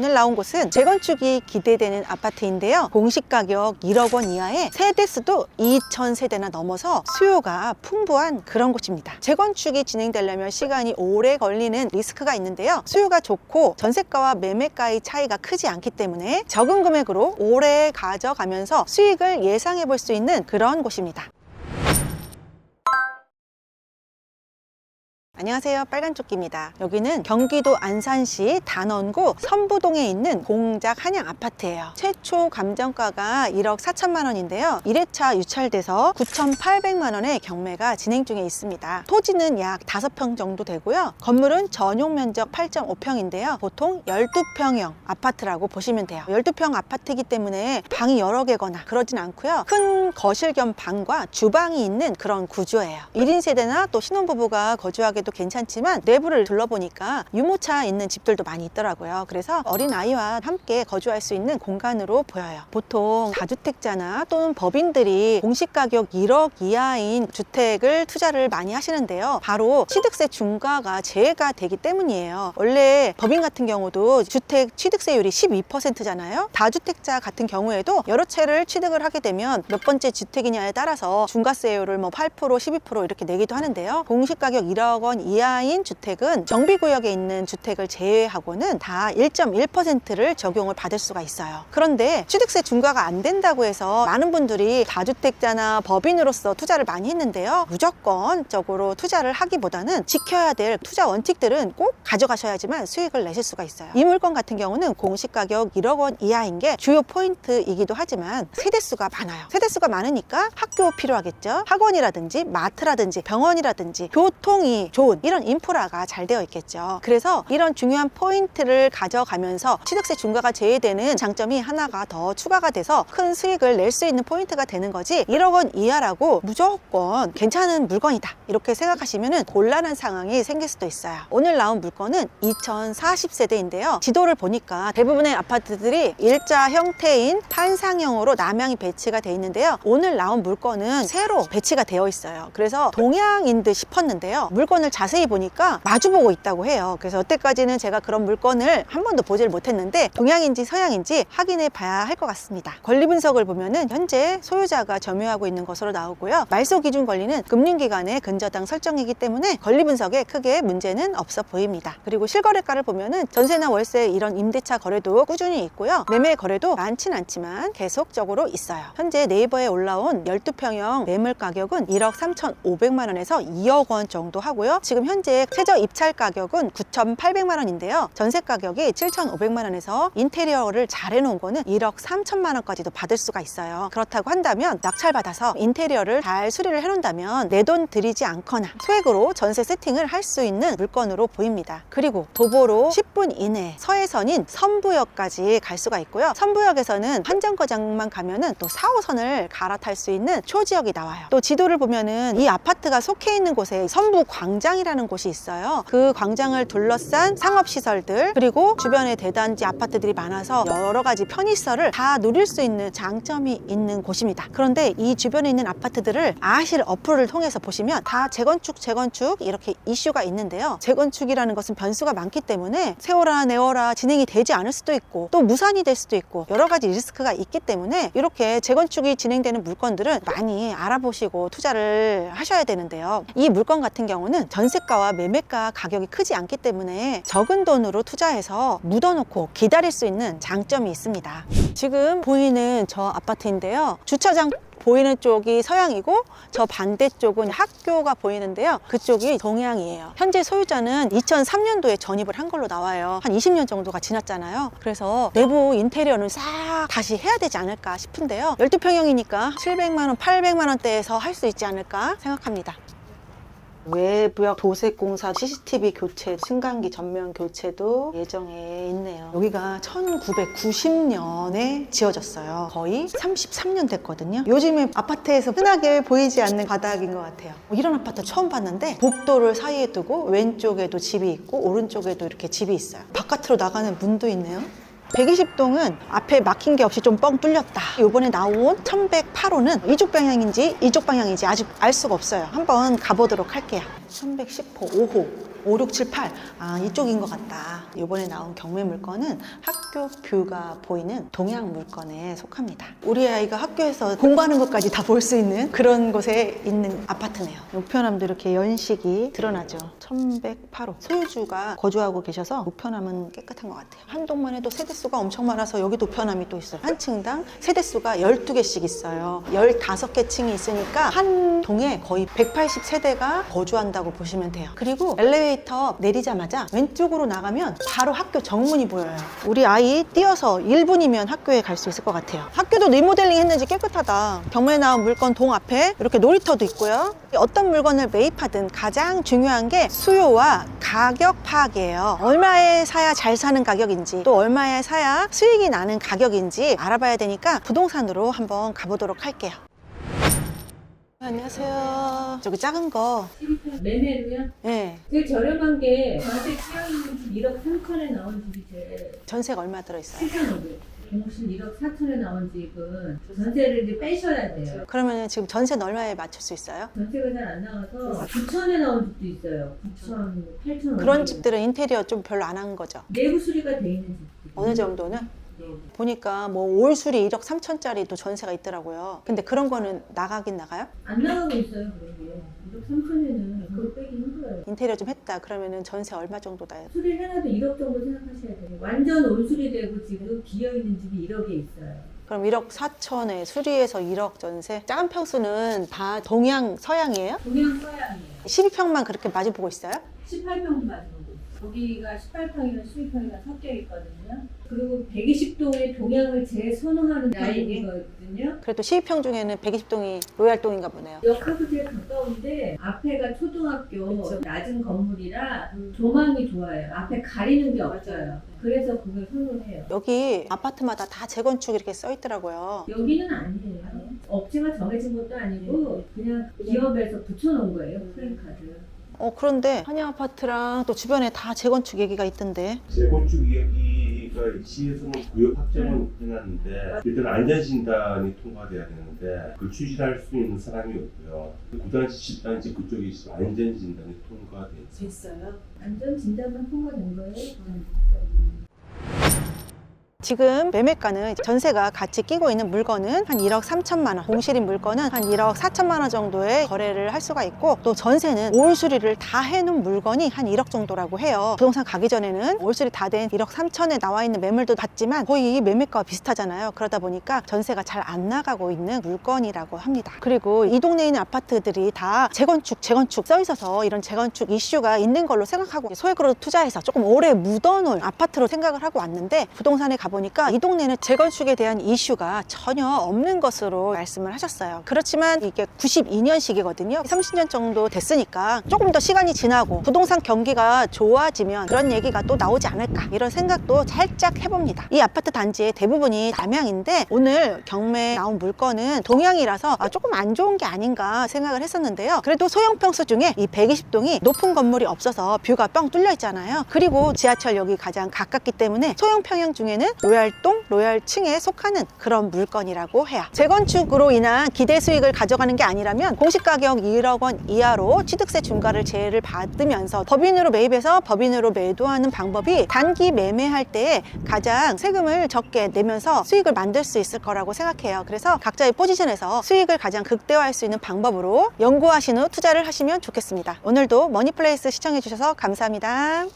오늘 나온 곳은 재건축이 기대되는 아파트인데요. 공시 가격 1억 원 이하에 세대수도 2,000세대나 넘어서 수요가 풍부한 그런 곳입니다. 재건축이 진행되려면 시간이 오래 걸리는 리스크가 있는데요. 수요가 좋고 전세가와 매매가의 차이가 크지 않기 때문에 적은 금액으로 오래 가져가면서 수익을 예상해 볼 수 있는 그런 곳입니다. 안녕하세요, 빨간조끼입니다. 여기는 경기도 안산시 단원구 선부동에 있는 공작 한양 아파트예요. 최초 감정가가 1억 4천만 원인데요 1회차 유찰돼서 9,800만 원의 경매가 진행 중에 있습니다. 토지는 약 5평 정도 되고요. 건물은 전용 면적 8.5평인데요 보통 12평형 아파트라고 보시면 돼요. 12평 아파트이기 때문에 방이 여러 개거나 그러진 않고요. 큰 거실 겸 방과 주방이 있는 그런 구조예요. 1인 세대나 또 신혼부부가 거주하게 도 괜찮지만 내부를 둘러보니까 유모차 있는 집들도 많이 있더라고요. 그래서 어린아이와 함께 거주할 수 있는 공간으로 보여요. 보통 다주택자나 또는 법인들이 공시가격 1억 이하인 주택을 투자를 많이 하시는데요. 바로 취득세 중과가 제외가 되기 때문이에요. 원래 법인 같은 경우도 주택 취득세율이 12%잖아요. 다주택자 같은 경우에도 여러 채를 취득을 하게 되면 몇 번째 주택이냐에 따라서 중과세율을 8%, 12% 이렇게 내기도 하는데요. 공시가격 1억 원 이하인 주택은 정비구역에 있는 주택을 제외하고는 다 1.1%를 적용을 받을 수가 있어요. 그런데 취득세 중과가 안 된다고 해서 많은 분들이 다주택자나 법인으로서 투자를 많이 했는데요. 무조건적으로 투자를 하기보다는 지켜야 될 투자 원칙들은 꼭 가져가셔야지만 수익을 내실 수가 있어요. 이 물건 같은 경우는 공시가격 1억 원 이하인 게 주요 포인트이기도 하지만 세대수가 많아요. 세대수가 많으니까 학교 필요하겠죠. 학원이라든지 마트라든지 병원이라든지 교통이 좋은 이런 인프라가 잘 되어 있겠죠. 그래서 이런 중요한 포인트를 가져가면서 취득세 중과가 제외되는 장점이 하나가 더 추가가 돼서 큰 수익을 낼 수 있는 포인트가 되는 거지 1억 원 이하라고 무조건 괜찮은 물건이다 이렇게 생각하시면 곤란한 상황이 생길 수도 있어요. 오늘 나온 물건은 2040세대인데요 지도를 보니까 대부분의 아파트들이 일자 형태인 판상형으로 남향이 배치가 되어 있는데요. 오늘 나온 물건은 세로 배치가 되어 있어요. 그래서 동향인 듯 싶었는데요. 물건을 자세히 보니까 마주보고 있다고 해요. 그래서 여태까지는 제가 그런 물건을 한 번도 보지를 못했는데 동향인지 서향인지 확인해 봐야 할 것 같습니다. 권리 분석을 보면은 현재 소유자가 점유하고 있는 것으로 나오고요. 말소 기준 권리는 금융기관의 근저당 설정이기 때문에 권리 분석에 크게 문제는 없어 보입니다. 그리고 실거래가를 보면은 전세나 월세 이런 임대차 거래도 꾸준히 있고요. 매매 거래도 많진 않지만 계속적으로 있어요. 현재 네이버에 올라온 12평형 매물 가격은 1억 3,500만 원에서 2억 원 정도 하고요. 지금 현재 최저 입찰 가격은 9,800만 원인데요. 전세 가격이 7,500만 원에서 인테리어를 잘 해놓은 거는 1억 3천만 원까지도 받을 수가 있어요. 그렇다고 한다면 낙찰받아서 인테리어를 잘 수리를 해놓는다면 내 돈 들이지 않거나 소액으로 전세 세팅을 할 수 있는 물건으로 보입니다. 그리고 도보로 10분 이내 서해선인 선부역까지 갈 수가 있고요. 선부역에서는 한정거장만 가면은 또 4호선을 갈아탈 수 있는 초지역이 나와요. 또 지도를 보면은 이 아파트가 속해 있는 곳에 선부 광장이라는 곳이 있어요. 그 광장을 둘러싼 상업시설들 그리고 주변에 대단지 아파트들이 많아서 여러 가지 편의시설을 다 누릴 수 있는 장점이 있는 곳입니다. 그런데 이 주변에 있는 아파트들을 아실 어플을 통해서 보시면 다 재건축 이렇게 이슈가 있는데요. 재건축이라는 것은 변수가 많기 때문에 세워라 내워라 진행이 되지 않을 수도 있고 또 무산이 될 수도 있고 여러 가지 리스크가 있기 때문에 이렇게 재건축이 진행되는 물건들은 많이 알아보시고 투자를 하셔야 되는데요. 이 물건 같은 경우는 전세가와 매매가 가격이 크지 않기 때문에 적은 돈으로 투자해서 묻어놓고 기다릴 수 있는 장점이 있습니다. 지금 보이는 저 아파트인데요. 주차장 보이는 쪽이 서향이고 저 반대쪽은 학교가 보이는데요. 그쪽이 동향이에요. 현재 소유자는 2003년도에 전입을 한 걸로 나와요. 한 20년 정도가 지났잖아요. 그래서 내부 인테리어는 싹 다시 해야 되지 않을까 싶은데요. 12평형이니까 700만 원, 800만 원대에서 할 수 있지 않을까 생각합니다. 외부역 도색공사 CCTV 교체, 승강기 전면 교체도 예정에 있네요. 여기가 1990년에 지어졌어요. 거의 33년 됐거든요. 요즘에 아파트에서 흔하게 보이지 않는 바닥인 것 같아요. 이런 아파트 처음 봤는데 복도를 사이에 두고 왼쪽에도 집이 있고 오른쪽에도 이렇게 집이 있어요. 바깥으로 나가는 문도 있네요. 120동은 앞에 막힌 게 없이 좀 뻥 뚫렸다. 이번에 나온 1108호는 이쪽 방향인지 이쪽 방향인지 아직 알 수가 없어요. 한번 가보도록 할게요. 310호, 5호, 5, 6, 7, 8. 아, 이쪽인 것 같다. 이번에 나온 경매 물건은 학교 뷰가 보이는 동양 물건에 속합니다. 우리 아이가 학교에서 공부하는 것까지 다 볼 수 있는 그런 곳에 있는 아파트네요. 우편함도 이렇게 연식이 드러나죠. 1108호. 소유주가 거주하고 계셔서 우편함은 깨끗한 것 같아요. 한 동만 해도 세대수가 엄청 많아서 여기도 우편함이 또 있어요. 한 층당 세대수가 12개씩 있어요. 15개 층이 있으니까 한 동에 거의 180세대가 거주한다고 보시면 돼요. 그리고 엘리베이터 내리자마자 왼쪽으로 나가면 바로 학교 정문이 보여요. 우리 아이 뛰어서 1분이면 학교에 갈 수 있을 것 같아요. 학교도 리모델링 했는지 깨끗하다. 경매에 나온 물건 동 앞에 이렇게 놀이터도 있고요. 어떤 물건을 매입하든 가장 중요한 게 수요와 가격 파악이에요. 얼마에 사야 잘 사는 가격인지 또 얼마에 사야 수익이 나는 가격인지 알아봐야 되니까 부동산으로 한번 가보도록 할게요. 안녕하세요. 저기 작은 거. 매매로요? 네. 제일 저렴한 게 전세 취향이면 1억 3천에 나온 집이 제일 전세가 얼마 들어있어요? 7,500. 1억 4천에 나온 집은 전세를 이제 빼셔야 돼요. 그러면 지금 전세는 얼마에 맞출 수 있어요? 전세가 잘 안 나와서 9천에 나온 집도 있어요. 9천, 8천. 그런 집들은 인테리어 좀 별로 안 한 거죠? 내부 수리가 돼 있는 집. 어느 정도는? 네. 보니까 뭐 올수리 1억 3천짜리도 전세가 있더라고요. 근데 그런 거는 나가긴 나가요? 안 나가고 있어요, 그런 게. 1억 3천에는 그걸 빼기 힘들어요. 인테리어 좀 했다 그러면은 전세 얼마 정도 나요? 수리를 해놔도 1억 정도 생각하셔야 돼요. 완전 온수리되고 지금 비어있는 집이 1억에 있어요. 그럼 1억 4천에 수리해서 1억 전세? 작은 평수는 다 동양, 서양이에요? 동양 서양이에요. 12평만 그렇게 마주보고 있어요? 18평도 맞는 거기가 18평이랑 12평이랑 섞여 있거든요. 그리고 120동의 동양을 제일 선호하는 라인이거든요. 그래도 12평 중에는 120동이 로얄동인가 보네요. 역하고 제일 가까운데 앞에가 초등학교 낮은 건물이라 조망이 좋아요. 앞에 가리는 게 없어요. 그래서 그걸 선호해요. 여기 아파트마다 다 재건축 이렇게 써 있더라고요. 여기는 아니에요. 업체가 정해진 것도 아니고 그냥 기업에서 붙여놓은 거예요. 플랜카드. 그런데 한양 아파트랑 또 주변에 다 재건축 얘기가 있던데. 재건축 이야기가 시에서는 구역 확정은 해놨는데 일단 안전진단이 통과돼야 되는데 그 추진할 수 있는 사람이 없고요. 9단지, 10단지 그쪽에 안전진단이 통과됐어요. 안전 진단만 통과된 거예요. 지금 매매가는 전세가 같이 끼고 있는 물건은 한 1억 3천만 원, 공실인 물건은 한 1억 4천만 원 정도의 거래를 할 수가 있고 또 전세는 올 수리를 다 해놓은 물건이 한 1억 정도라고 해요. 부동산 가기 전에는 올 수리 다 된 1억 3천에 나와 있는 매물도 봤지만 거의 매매가와 비슷하잖아요. 그러다 보니까 전세가 잘 안 나가고 있는 물건이라고 합니다. 그리고 이 동네에 있는 아파트들이 다 재건축 써 있어서 이런 재건축 이슈가 있는 걸로 생각하고 소액으로 투자해서 조금 오래 묻어놓을 아파트로 생각을 하고 왔는데 부동산에 가보니까 이 동네는 재건축에 대한 이슈가 전혀 없는 것으로 말씀을 하셨어요. 그렇지만 이게 92년식이거든요. 30년 정도 됐으니까 조금 더 시간이 지나고 부동산 경기가 좋아지면 그런 얘기가 또 나오지 않을까 이런 생각도 살짝 해봅니다. 이 아파트 단지의 대부분이 남향인데 오늘 경매에 나온 물건은 동향이라서 조금 안 좋은 게 아닌가 생각을 했었는데요. 그래도 소형 평수 중에 이 120동이 높은 건물이 없어서 뷰가 뻥 뚫려 있잖아요. 그리고 지하철역이 가장 가깝기 때문에 소형 평형 중에는 로얄동, 로얄층에 속하는 그런 물건이라고 해요. 재건축으로 인한 기대 수익을 가져가는 게 아니라면 공시가격 1억 원 이하로 취득세 중과를 제외를 받으면서 법인으로 매입해서 법인으로 매도하는 방법이 단기 매매할 때 가장 세금을 적게 내면서 수익을 만들 수 있을 거라고 생각해요. 그래서 각자의 포지션에서 수익을 가장 극대화할 수 있는 방법으로 연구하신 후 투자를 하시면 좋겠습니다. 오늘도 머니플레이스 시청해 주셔서 감사합니다.